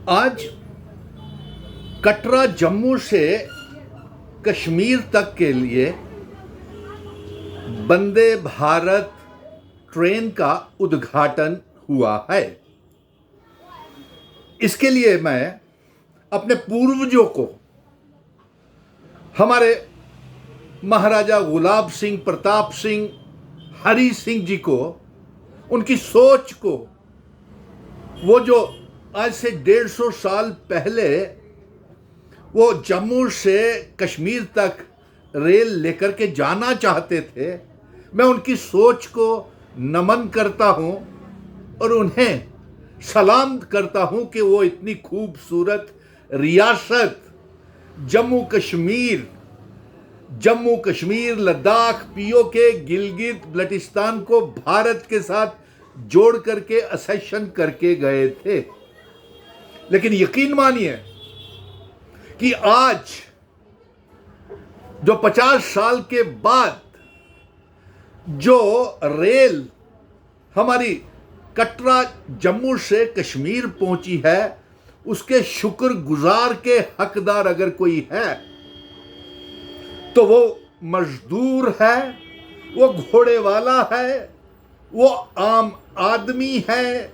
आज कटरा जम्मू से कश्मीर तक के लिए वंदे भारत ट्रेन का उद्घाटन हुआ है। इसके लिए मैं अपने पूर्वजों को, हमारे महाराजा गुलाब सिंह, प्रताप सिंह, हरि सिंह जी को, उनकी सोच को, वो जो आज से 150 साल पहले वो जम्मू से कश्मीर तक रेल लेकर के जाना चाहते थे, मैं उनकी सोच को नमन करता हूं और उन्हें सलाम करता हूं कि वो इतनी खूबसूरत रियासत जम्मू कश्मीर, लद्दाख, पीओके, गिलगित बल्टिस्तान को भारत के साथ जोड़ करके असेशन करके गए थे। लेकिन यकीन मानिए कि आज जो 50 साल के बाद जो रेल हमारी कटरा जम्मू से कश्मीर पहुंची है, उसके शुक्रगुजार के हकदार अगर कोई है तो वो मजदूर है, वो घोड़े वाला है, वो आम आदमी है,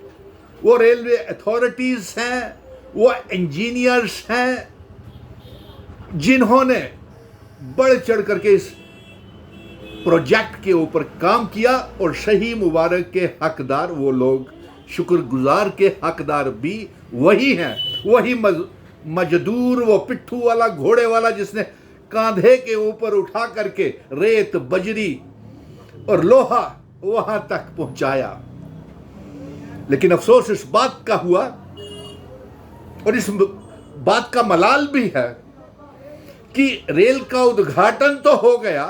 वो रेलवे अथॉरिटीज हैं, वो इंजीनियर्स हैं, जिन्होंने बढ़ चढ़ करके इस प्रोजेक्ट के ऊपर काम किया। और सही मुबारक के हकदार वो लोग, शुक्रगुजार के हकदार भी वही हैं, वही मजदूर, वो पिट्ठू वाला, घोड़े वाला, जिसने कांधे के ऊपर उठा करके रेत, बजरी और लोहा वहां तक पहुंचाया। लेकिन अफसोस इस बात का हुआ और इस बात का मलाल भी है कि रेल का उद्घाटन तो हो गया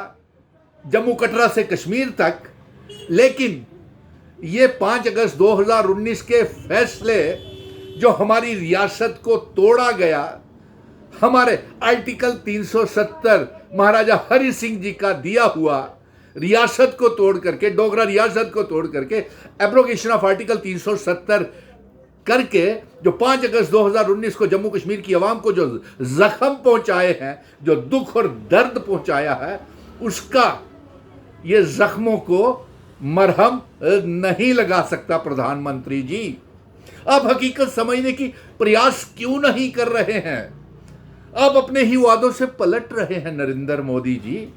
जम्मू कटरा से कश्मीर तक, लेकिन ये 5 अगस्त 2019 के फैसले जो हमारी रियासत को तोड़ा गया, हमारे आर्टिकल 370 महाराजा हरि सिंह जी का दिया हुआ रियासत को तोड़ करके, डोगरा रियासत को तोड़ करके, एब्रोगेशन ऑफ आर्टिकल 370 करके, जो 5 अगस्त 2019 को जम्मू कश्मीर की आवाम को जो जख्म पहुंचाए हैं, जो दुख और दर्द पहुंचाया है, उसका ये जख्मों को मरहम नहीं लगा सकता प्रधानमंत्री जी। आप हकीकत समझने की प्रयास क्यों नहीं कर रहे हैं? आप अपने ही वादों से पलट रहे हैं नरेंद्र मोदी जी।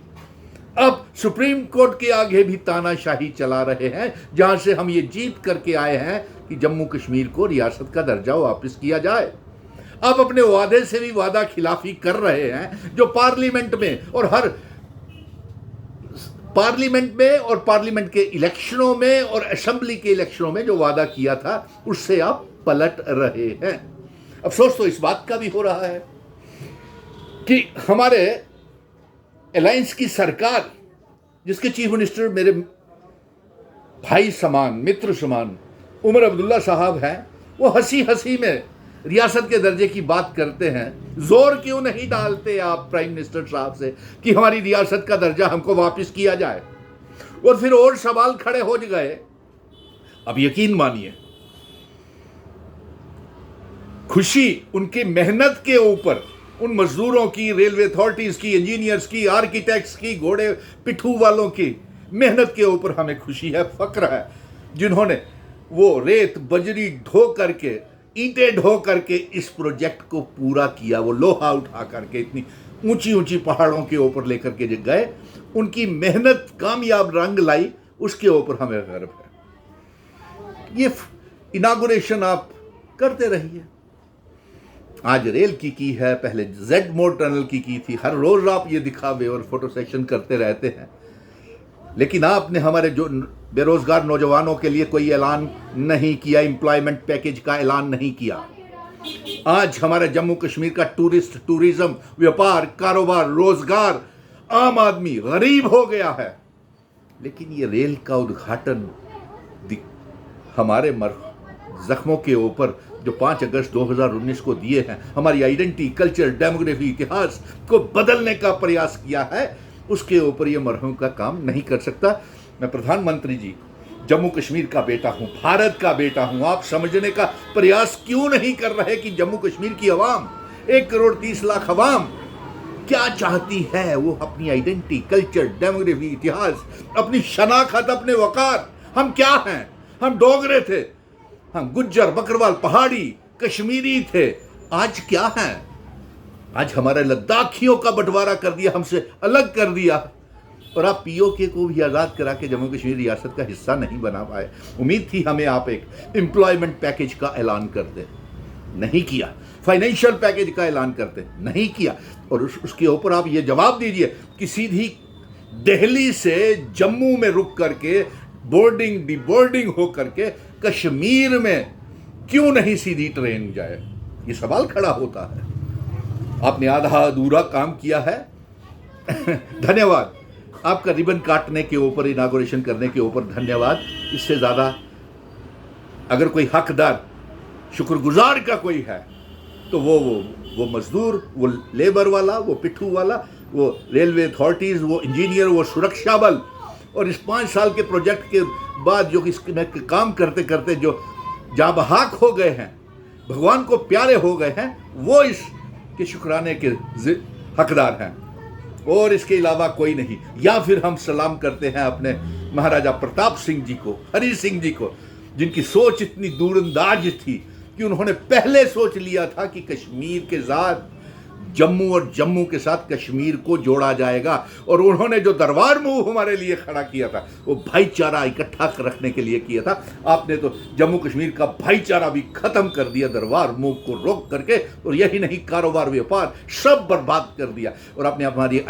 अब सुप्रीम कोर्ट के आगे भी तानाशाही चला रहे हैं, जहां से हम ये जीत करके आए हैं कि जम्मू कश्मीर को रियासत का दर्जा वापस किया जाए। अब अपने वादे से भी वादा खिलाफी कर रहे हैं, जो पार्लियामेंट और पार्लियामेंट के इलेक्शनों में और असेंबली के इलेक्शनों में जो वादा किया था, उससे आप पलट रहे हैं। अफसोस तो इस बात का भी हो रहा है कि हमारे अलायंस की सरकार, जिसके चीफ मिनिस्टर मेरे भाई समान, मित्र समान उमर अब्दुल्ला साहब हैं, वो हंसी हंसी में रियासत के दर्जे की बात करते हैं। जोर क्यों नहीं डालते आप प्राइम मिनिस्टर साहब से कि हमारी रियासत का दर्जा हमको वापस किया जाए? और फिर और सवाल खड़े हो गए। अब यकीन मानिए, खुशी उनकी मेहनत के ऊपर, उन मजदूरों की, रेलवे अथॉरिटीज की, इंजीनियर्स की, आर्किटेक्ट्स की, घोड़े पिट्ठू वालों की मेहनत के ऊपर हमें खुशी है, फक्र है, जिन्होंने वो रेत, बजरी ढो करके, ईंटें ढो करके इस प्रोजेक्ट को पूरा किया। वो लोहा उठा करके इतनी ऊंची ऊंची पहाड़ों के ऊपर लेकर के जो गए, उनकी मेहनत कामयाब रंग लाई, उसके ऊपर हमें गर्व है। ये इनागुरेशन आप करते रहिए। आज रेल की है, पहले जेड मोड टनल की थी। हर रोज आप ये दिखावे और फोटो सेशन करते रहते हैं, लेकिन आपने हमारे जो बेरोजगार नौजवानों के लिए कोई ऐलान नहीं किया, एम्प्लॉयमेंट पैकेज का ऐलान नहीं किया। आज हमारे जम्मू कश्मीर का टूरिज्म, व्यापार, कारोबार, रोजगार, आम आदमी गरीब हो गया है। लेकिन ये रेल का उद्घाटन हमारे जख्मों के ऊपर जो 5 अगस्त 2019 को दिए हैं, हमारी आइडेंटिटी, कल्चर, डेमोग्राफी, इतिहास को बदलने का प्रयास किया है, उसके ऊपर ये मरहूम का काम नहीं कर सकता। मैं प्रधानमंत्री जी, जम्मू कश्मीर का बेटा हूं, भारत का बेटा हूं। आप समझने का प्रयास क्यों नहीं कर रहे कि जम्मू कश्मीर की आवाम, 1,30,00,000 आवाम क्या चाहती है? वो अपनी आइडेंटिटी, कल्चर, डेमोग्राफी, इतिहास, अपनी शनाख्त, अपने वकार। हम क्या हैं? हम डोगरे थे, हम गुज्जर, बकरवाल, पहाड़ी, कश्मीरी थे। आज क्या हैं? आज हमारे लद्दाखियों का बंटवारा कर दिया, हमसे अलग कर दिया, और आप पीओके को भी आज़ाद करा के जम्मू कश्मीर रियासत का हिस्सा नहीं बना पाए। उम्मीद थी हमें आप एक एम्प्लॉयमेंट पैकेज का ऐलान करते, नहीं किया। फाइनेंशियल पैकेज का ऐलान करते, नहीं किया। और उसके ऊपर आप ये जवाब दीजिए कि सीधी दिल्ली से जम्मू में रुक करके बोर्डिंग डिबोर्डिंग हो करके कश्मीर में क्यों नहीं सीधी ट्रेन जाए? ये सवाल खड़ा होता है। आपने आधा अधूरा काम किया है। धन्यवाद। आपका रिबन काटने के ऊपर, इनागोरेशन करने के ऊपर धन्यवाद। इससे ज़्यादा अगर कोई हकदार, शुक्रगुजार का कोई है तो वो मजदूर, वो लेबर वाला, वो पिट्ठू वाला, वो रेलवे अथॉरिटीज़, वो इंजीनियर, वो सुरक्षा बल। और इस 5 साल के प्रोजेक्ट के बाद जो इसमें काम करते करते जो जाबहाक हो गए हैं, भगवान को प्यारे हो गए हैं, वो इसके शुक्राने के हकदार हैं, और इसके अलावा कोई नहीं। या फिर हम सलाम करते हैं अपने महाराजा प्रताप सिंह जी को, हरि सिंह जी को, जिनकी सोच इतनी दूरंदाज थी कि उन्होंने पहले सोच लिया था कि कश्मीर के साथ जम्मू और जम्मू के साथ कश्मीर को जोड़ा जाएगा। और उन्होंने जो दरबार मूव हमारे लिए खड़ा किया था, वो भाईचारा इकट्ठा रखने के लिए किया था। आपने तो जम्मू कश्मीर का भाईचारा भी खत्म कर दिया दरबार मूव को रोक करके, और यही नहीं, कारोबार, व्यापार सब बर्बाद कर दिया। और आपने हमारी